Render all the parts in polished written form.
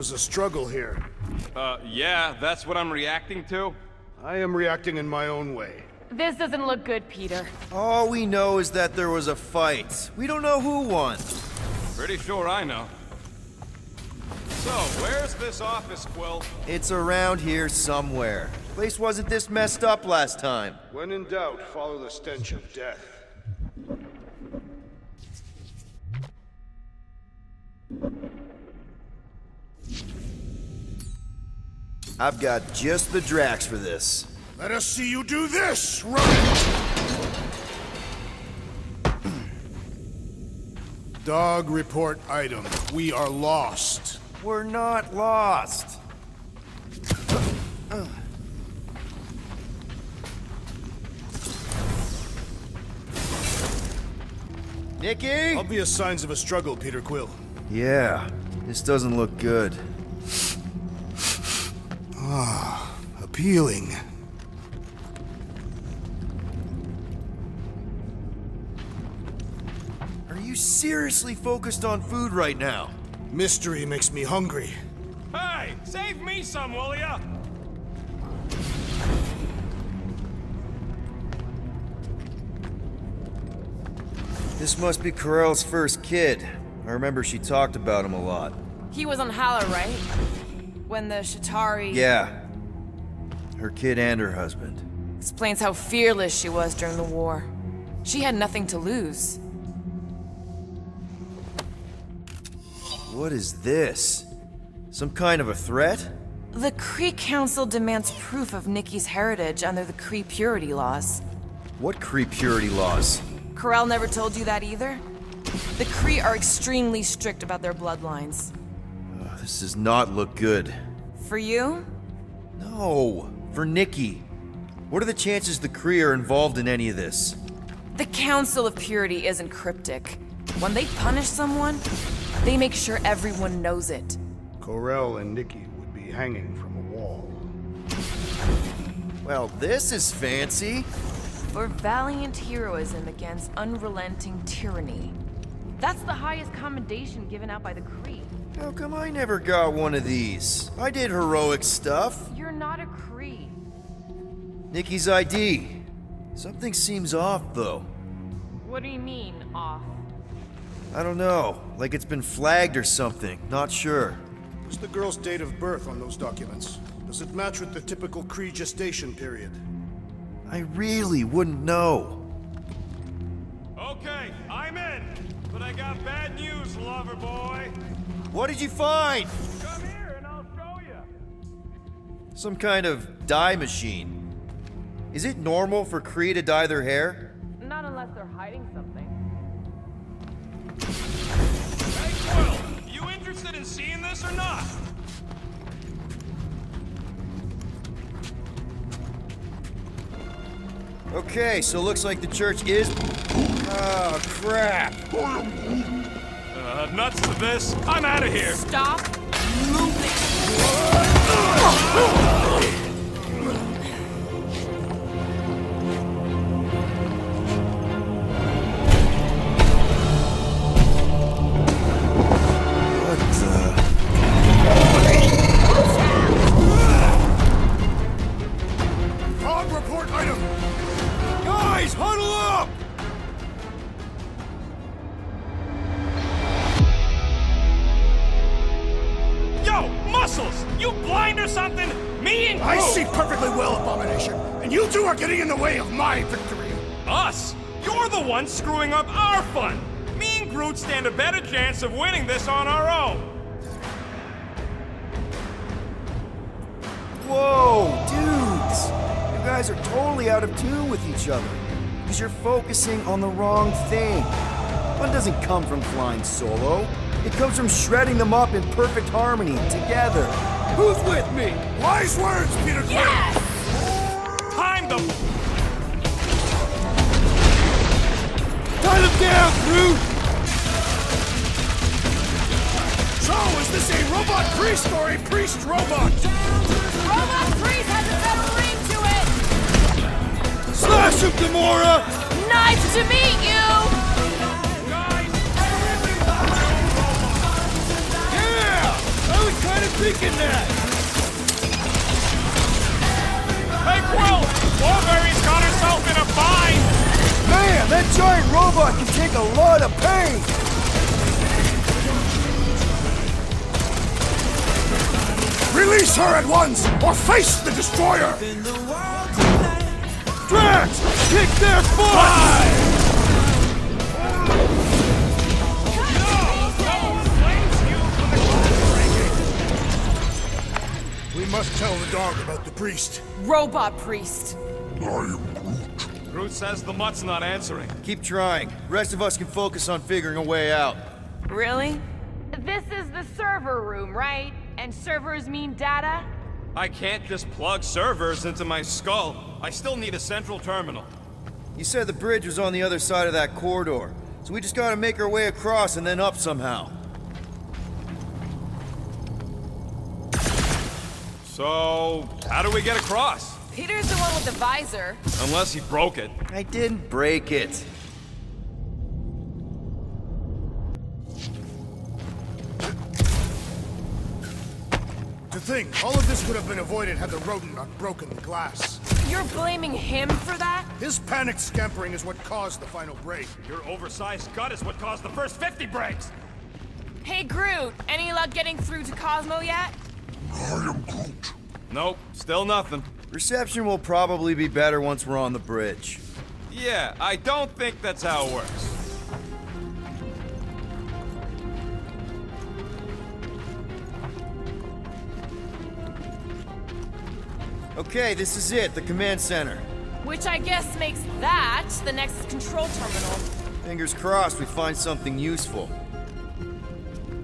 There's a struggle here. Yeah, that's what I'm reacting to. I am reacting in my own way. This doesn't look good, Peter. All we know is that there was a fight. We don't know who won. Pretty sure I know. So, where's this office, Quill? It's around here somewhere. Place wasn't this messed up last time. When in doubt, follow the stench of death. I've got just the Drax for this. Let us see you do this, Rodent! Dog report item. We are lost. We're not lost. Nikki? Obvious signs of a struggle, Peter Quill. Yeah, this doesn't look good. Appealing. Are you seriously focused on food right now? Mystery makes me hungry. Hey, save me some, will ya? This must be Corell's first kid. I remember she talked about him a lot. He was on Hala, right? When the Shatari... Yeah. Her kid and her husband. Explains how fearless she was during the war. She had nothing to lose. What is this? Some kind of a threat? The Kree Council demands proof of Nikki's heritage under the Kree purity laws. What Kree purity laws? Corell never told you that either? The Kree are extremely strict about their bloodlines. This does not look good. For you? No, for Nikki. What are the chances the Kree are involved in any of this? The Council of Purity isn't cryptic. When they punish someone, they make sure everyone knows it. Corell and Nikki would be hanging from a wall. Well, this is fancy. For valiant heroism against unrelenting tyranny. That's the highest commendation given out by the Kree. How come I never got one of these? I did heroic stuff. You're not a Kree. Nikki's ID. Something seems off, though. What do you mean, off? I don't know. Like it's been flagged or something. Not sure. What's the girl's date of birth on those documents? Does it match with the typical Kree gestation period? I really wouldn't know. Okay, I'm in. But I got bad news, lover boy. What did you find? Come here and I'll show you. Some kind of dye machine. Is it normal for Kree to dye their hair? Not unless they're hiding something. Hey, Quill, you interested in seeing this or not? Okay, so looks like the church is... Oh, crap. Nuts to this. I'm out of here. Stop moving! What the... Dog report item! Guys, huddle up! Yo, Muscles! You blind or something? Me and I Groot! see perfectly well, Abomination, and you two are getting in the way of my victory. Us? You're the one screwing up our fun! Me and Groot stand a better chance of winning this on our own! Whoa, dudes! You guys are totally out of tune with each other. Because you're focusing on the wrong thing. Fun doesn't come from flying solo. It comes from shredding them up in perfect harmony, together. Who's with me? Wise words, Peter Quill! Yes! Time to... Tie them down, Groot! So, is this a robot priest or a priest robot? Robot Priest has a better ring to it! Slash him, Gamora! Nice to meet you! Guys, Yeah! That was kind started thinking that! Hey, Quill! Wolverine's got herself in a bind! Man, that giant robot can take a lot of pain! Release her at once, or face the destroyer! Drax! Kick their butt! We must tell the dog about the priest. Robot priest. Groot says the mutt's not answering. Keep trying. Rest of us can focus on figuring a way out. Really? This is the server room, right? And servers mean data? I can't just plug servers into my skull. I still need a central terminal. You said the bridge was on the other side of that corridor, so we just gotta make our way across and then up somehow. So, how do we get across? Peter's the one with the visor. Unless he broke it. I didn't break it. To think, all of this could have been avoided had the rodent not broken the glass. You're blaming him for that? His panicked scampering is what caused the final break. Your oversized gut is what caused the first 50 breaks! Hey, Groot, any luck getting through to Cosmo yet? Nope, still nothing. Reception will probably be better once we're on the bridge. Yeah, I don't think that's how it works. Okay, this is it, the command center. Which I guess makes that the next control terminal. Fingers crossed we find something useful.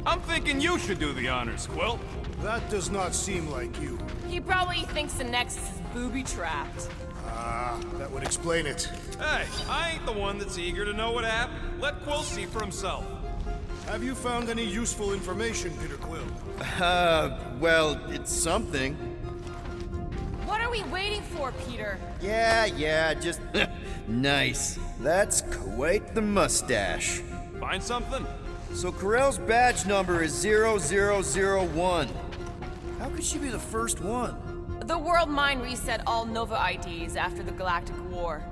I'm thinking you should do the honors, Quill. That does not seem like you. He probably thinks the Nexus is booby-trapped. Ah, that would explain it. Hey, I ain't the one that's eager to know what happened. Let Quill see for himself. Have you found any useful information, Peter Quill? Well, it's something. What are we waiting for, Peter? Yeah, just nice. That's quite the mustache. Find something? So Karel's badge number is 0001. How could she be the first one? The World Mind reset all Nova IDs after the Galactic War.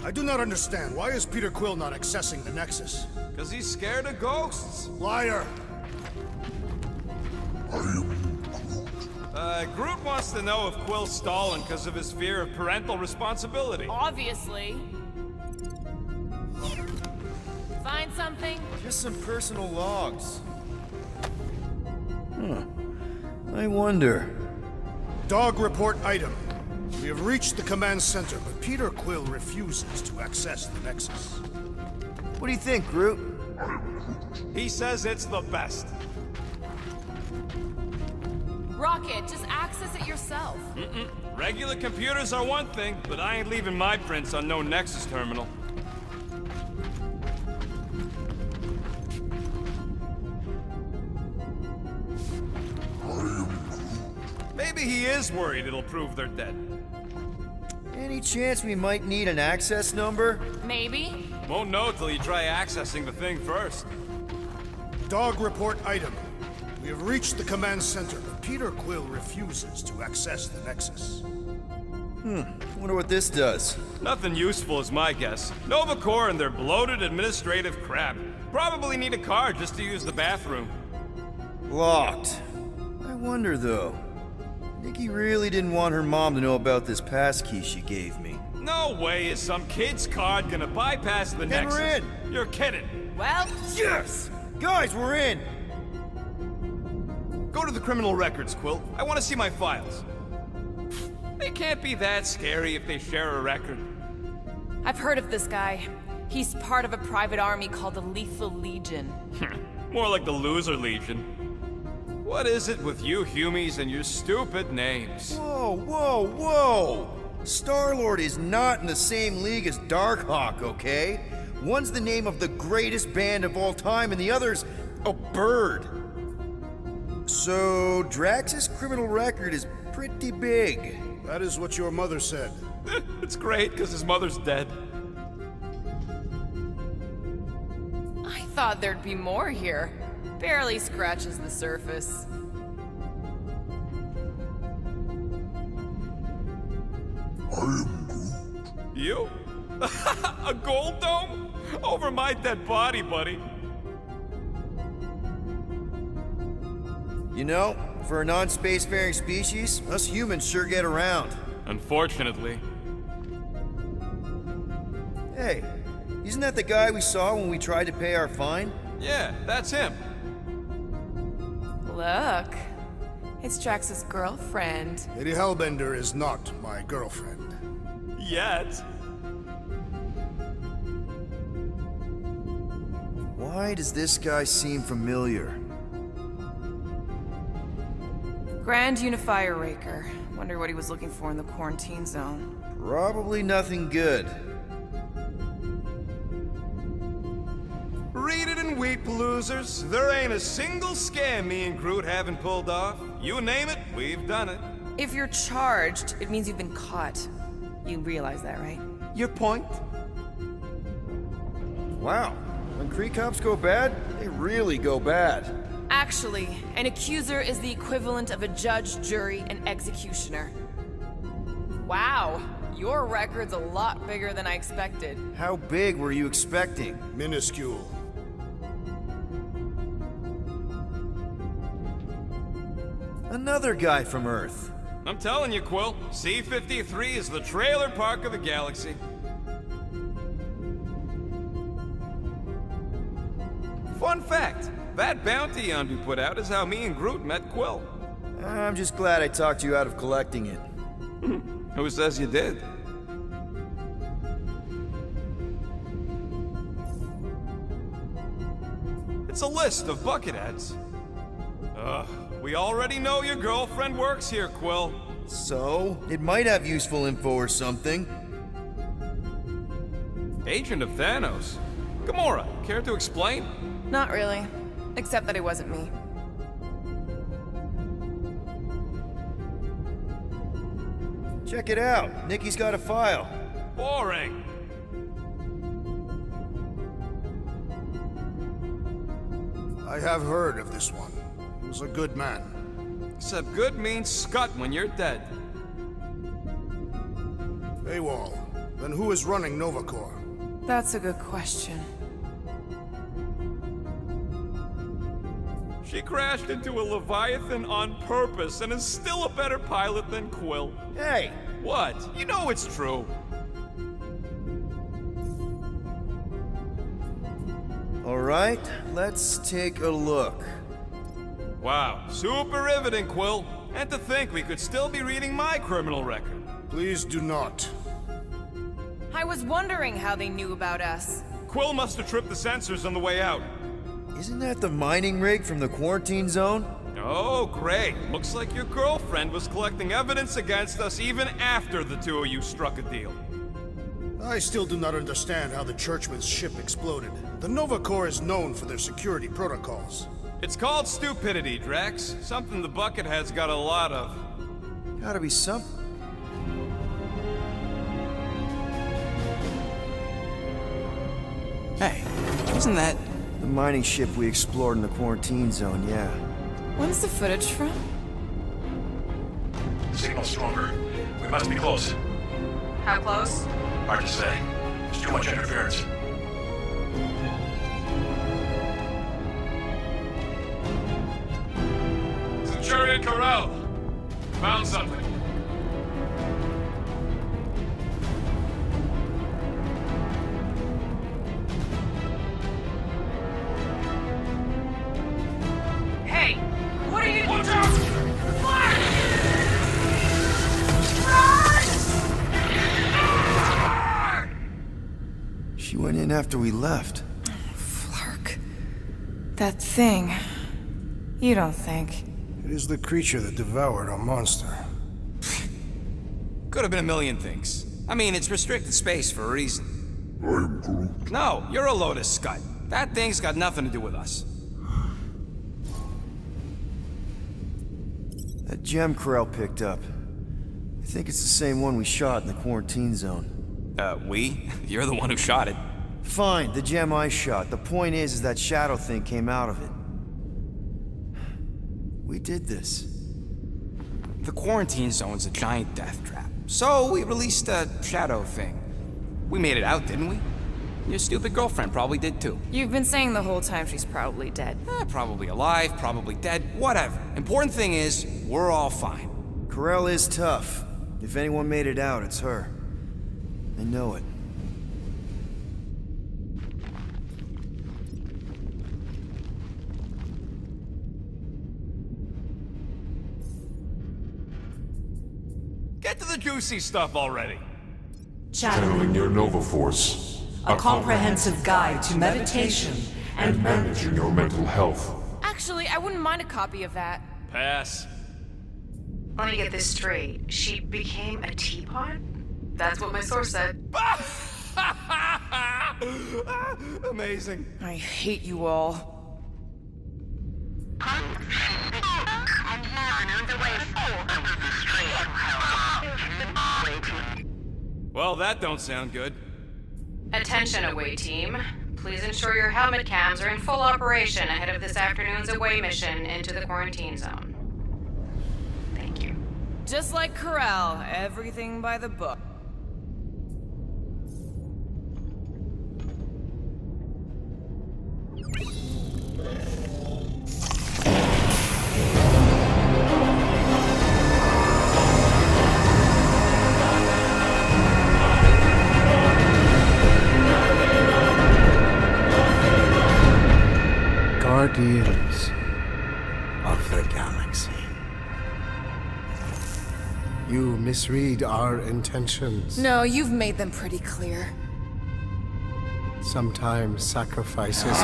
I do not understand. Why is Peter Quill not accessing the Nexus? Because he's scared of ghosts. Liar! Groot wants to know if Quill's stalling because of his fear of parental responsibility. Obviously. Find something? Just some personal logs. I wonder. Dog report item. We have reached the command center, but Peter Quill refuses to access the Nexus. What do you think, Groot? He says it's the best. Rocket, just access it yourself. Regular computers are one thing, but I ain't leaving my prints on no Nexus terminal. Maybe he is worried it'll prove they're dead. Any chance we might need an access number? Maybe. Won't know till you try accessing the thing first. Dog report item. We have reached the command center, but Peter Quill refuses to access the Nexus. Wonder what this does. Nothing useful is my guess. Nova Corps and their bloated administrative crap. Probably need a card just to use the bathroom. Locked. I wonder, though. Nikki really didn't want her mom to know about this passkey she gave me. No way is some kid's card gonna bypass the Then Nexus. we're in. You're kidding. Well, Yes! Guys, we're in! Go to the criminal records, Quill. I want to see my files. They can't be that scary if they share a record. I've heard of this guy. He's part of a private army called the Lethal Legion. More like the Loser Legion. What is it with you Humies and your stupid names? Whoa! Star-Lord is not in the same league as Darkhawk, okay? One's the name of the greatest band of all time, and the other's a bird. So, Drax's criminal record is pretty big. That is what your mother said. It's great because his mother's dead. I thought there'd be more here. Barely scratches the surface. You? A gold dome? Over my dead body, buddy. You know, for a non-spacefaring species, us humans sure get around. Unfortunately. Hey, isn't that the guy we saw when we tried to pay our fine? Yeah, that's him. Look, it's Drax's girlfriend. Lady Hellbender is not my girlfriend. Yet. Why does this guy seem familiar? Grand Unifier Raker. Wonder what he was looking for in the quarantine zone. Probably nothing good. Read it in Wheat Losers. There ain't a single scam me and Groot haven't pulled off. You name it, we've done it. If you're charged, it means you've been caught. You realize that, right? Your point? Wow, when Kree cops go bad, they really go bad. Actually, an accuser is the equivalent of a judge, jury, and executioner. Wow, your record's a lot bigger than I expected. How big were you expecting? Minuscule. Another guy from Earth. I'm telling you, Quill, C-53 is the trailer park of the galaxy. Fun fact, that bounty Yondu put out is how me and Groot met Quill. I'm just glad I talked you out of collecting it. Who says you did? It's a list of bucketheads. We already know your girlfriend works here, Quill. So, it might have useful info or something. Agent of Thanos. Gamora, care to explain? Not really. Except that it wasn't me. Check it out. Nikki's got a file. Boring. I have heard of this one. He was a good man. Except good means scut when you're dead. AWOL. Then who is running Nova Corps? That's a good question. She crashed into a Leviathan on purpose and is still a better pilot than Quill. Hey! What? You know it's true. Alright, let's take a look. Wow, super riveting, Quill. And to think we could still be reading my criminal record. Please do not. I was wondering how they knew about us. Quill must have tripped the sensors on the way out. Isn't that the mining rig from the quarantine zone? Oh, great. Looks like your girlfriend was collecting evidence against us even after the two of you struck a deal. I still do not understand how the Churchman's ship exploded. The Nova Corps is known for their security protocols. It's called stupidity, Drax. Something the Buckethead's got a lot of. Gotta be something. Hey, wasn't that... The mining ship we explored in the quarantine zone, yeah. When's the footage from? Signal stronger. We must be close. How close? Hard to say. There's too much interference. Centurion Corral. Found something. Hey! What are you... Watch out! She went in after we left. Flark. That thing. You don't think... It is the creature that devoured our monster. Could have been a million things. I mean, it's restricted space for a reason. I'm Groot. No, you're a Lotus Scud. That thing's got nothing to do with us. That gem Corell picked up. I think it's the same one we shot in the quarantine zone. We? You're the one who shot it. Fine, the gem I shot. The point is that shadow thing came out of it. We did this. The quarantine zone's a giant death trap. So we released a shadow thing. We made it out, didn't we? Your stupid girlfriend probably did too. You've been saying the whole time she's probably dead. Probably alive, probably dead, whatever. Important thing is, we're all fine. Corel is tough. If anyone made it out, it's her. I know it. Get to the juicy stuff already. Channeling your Nova Force. A comprehensive guide to meditation and managing your mental health. Actually, I wouldn't mind a copy of that. Pass. Let me get this straight. She became a teapot? That's what my source said. Amazing. I hate you all. Well, that don't sound good. Attention, away team. Please ensure your helmet cams are in full operation ahead of this afternoon's away mission into the quarantine zone. Thank you. Just like Corel, everything by the book. Guardians of the Galaxy. You misread our intentions. No, you've made them pretty clear. Sometimes sacrifices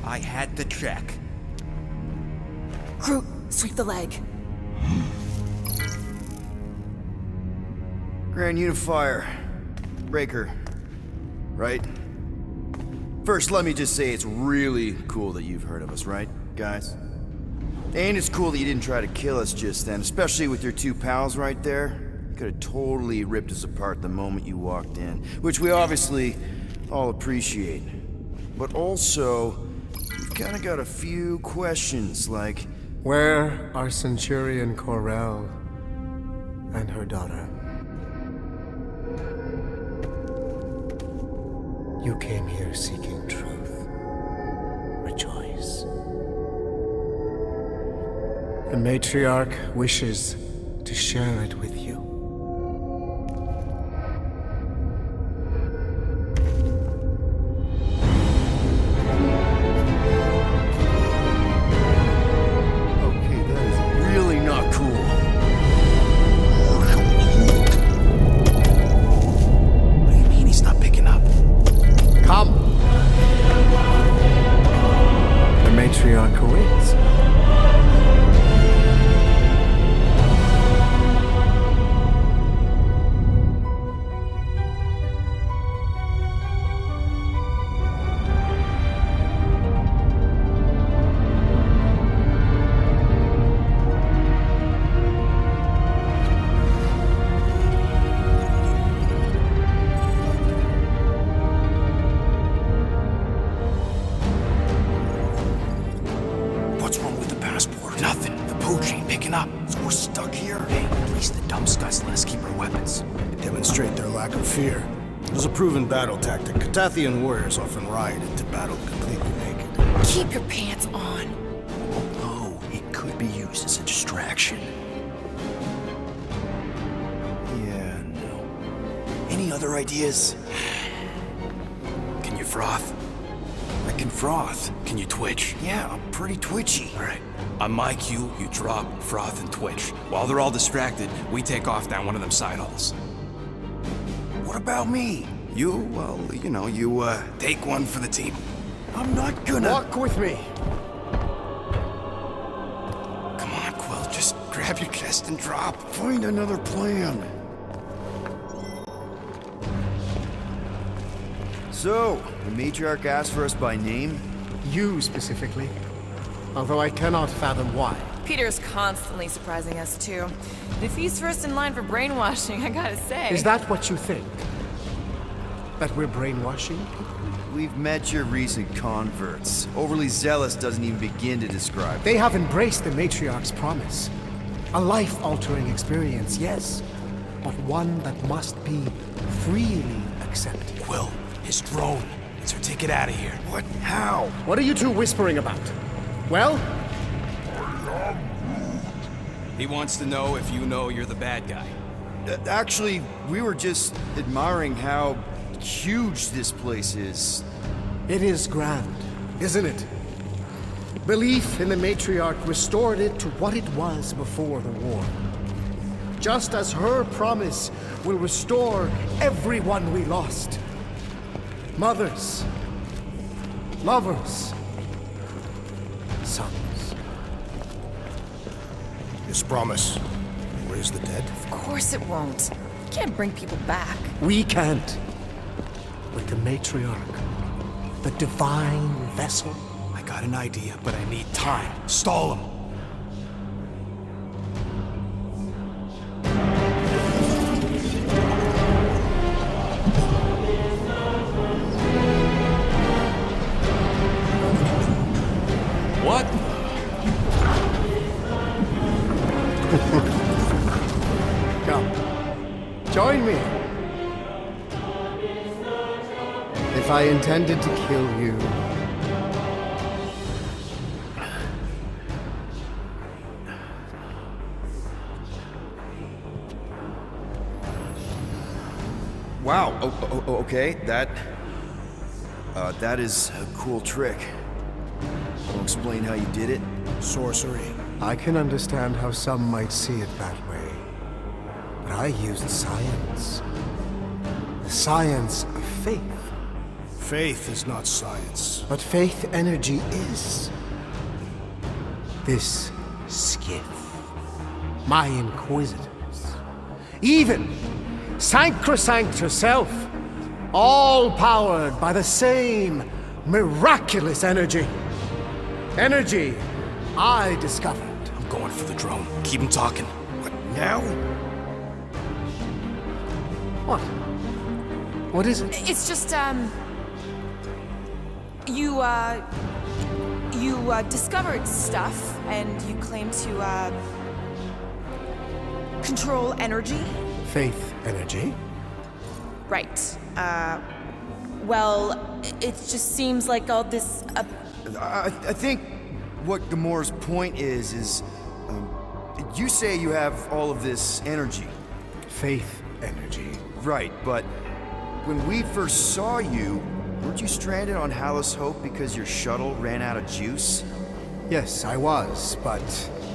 I had to check. Groot, sweep the leg. Grand Unifier. Breaker. Right? First, let me just say it's really cool that you've heard of us, right, guys? And it's cool that you didn't try to kill us just then, especially with your two pals right there. Could have totally ripped us apart the moment you walked in, which we obviously all appreciate. But also, we've kind of got a few questions, like... Where are Centurion Corel and her daughter? You came here seeking truth. Rejoice. The Matriarch wishes to share it with you. Okay, that is really not cool. What do you mean he's not picking up? Come! The Matriarch awaits. What's wrong with the passport? Nothing. The pooch ain't picking up. So we're stuck here. Hey, at least the dumb scuds let us keep our weapons. Demonstrate their lack of fear. It was a proven battle tactic. Katathian warriors often ride into battle completely naked. Keep your pants on. Oh, it could be used as a distraction. Yeah, no. Any other ideas? Can you froth? I can froth. Can you twitch? Yeah, I'm pretty twitchy. All right. On my cue, you drop, froth, and twitch. While they're all distracted, we take off down one of them side halls. What about me? You, well, you take one for the team. I'm not gonna... Walk with me. Come on, Quill, just grab your chest and drop. Find another plan. So, the Matriarch asked for us by name? You specifically. Although I cannot fathom why. Peter's constantly surprising us, too. And if he's first in line for brainwashing, I gotta say... Is that what you think? That we're brainwashing? We've met your recent converts. Overly zealous doesn't even begin to describe. They have embraced the Matriarch's promise. A life-altering experience, yes, but one that must be freely accepted. Quill, his drone. It's our ticket out of here. What? How? What are you two whispering about? Well, He wants to know if you know you're the bad guy. Actually, we were just admiring how huge this place is. it is grand, isn't it? Belief in the Matriarch restored it to what it was before the war. Just as her promise will restore everyone we lost. Mothers, lovers, sons. This promise will raise the dead. Of course it won't. You can't bring people back. We can't. But the Matriarch, the divine vessel, I got an idea, but I need time. Stall him. What? come, join me. If I intended to kill you, Wow. Okay. That is a cool trick. I'll explain how you did it. Sorcery. I can understand how some might see it that way. But I used science. The science of faith. Faith is not science. But faith energy is. This skiff. My inquisitors. Even Sancrosanct herself. All powered by the same miraculous energy. Energy I discovered. I'm going for the drone. Keep him talking. What now? What? What is it? It's just, you discovered stuff, and you claim to, control energy? Faith energy? Right. Well, it just seems like all this, I think what Gamora's point is, you say you have all of this energy. Faith energy. Right, but when we first saw you, weren't you stranded on Hallis Hope because your shuttle ran out of juice? Yes, I was, but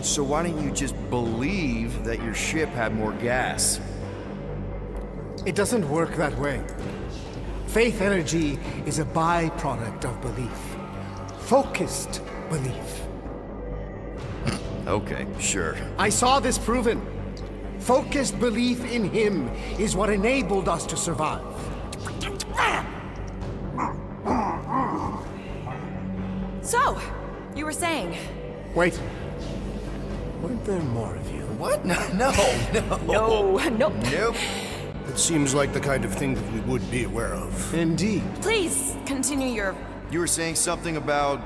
So why don't you just believe that your ship had more gas? it doesn't work that way. Faith energy is a byproduct of belief. Focused belief. Okay, sure. I saw this proven. Focused belief in him is what enabled us to survive. So, you were saying? Wait. Weren't there more of you? What? No. No, nope. Nope. It seems like the kind of thing that we would be aware of. Indeed. Please, continue your... You were saying something about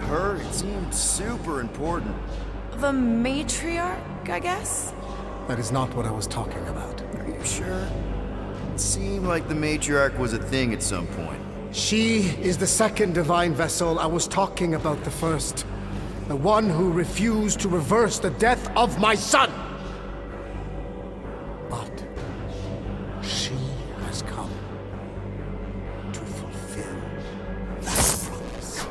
her? It seemed super important. The matriarch, I guess? That is not what I was talking about. Are you sure? It seemed like the matriarch was a thing at some point. She is the second divine vessel. I was talking about the first. The one who refused to reverse the death of my son. But she has come to fulfill that promise.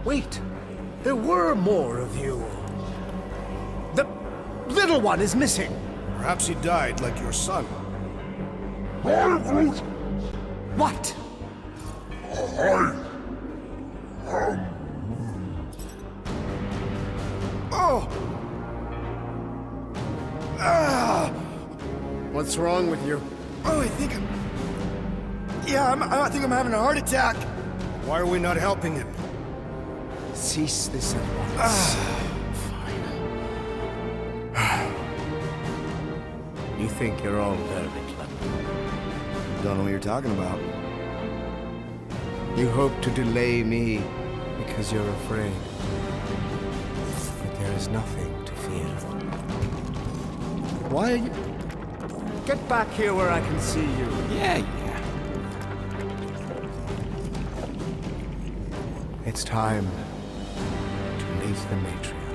Wait, there were more of you. The little one is missing. Perhaps he died like your son. What? Oh! Ah! What's wrong with you? Oh, I think I'm... Yeah, I think I'm having a heart attack. Why are we not helping him? Cease this at once. Fine. You think you're all very clever. Don't know what you're talking about. You hope to delay me because you're afraid. But there is nothing to fear. Why are you... Get back here where I can see you. Yeah. It's time to meet the Matriarch.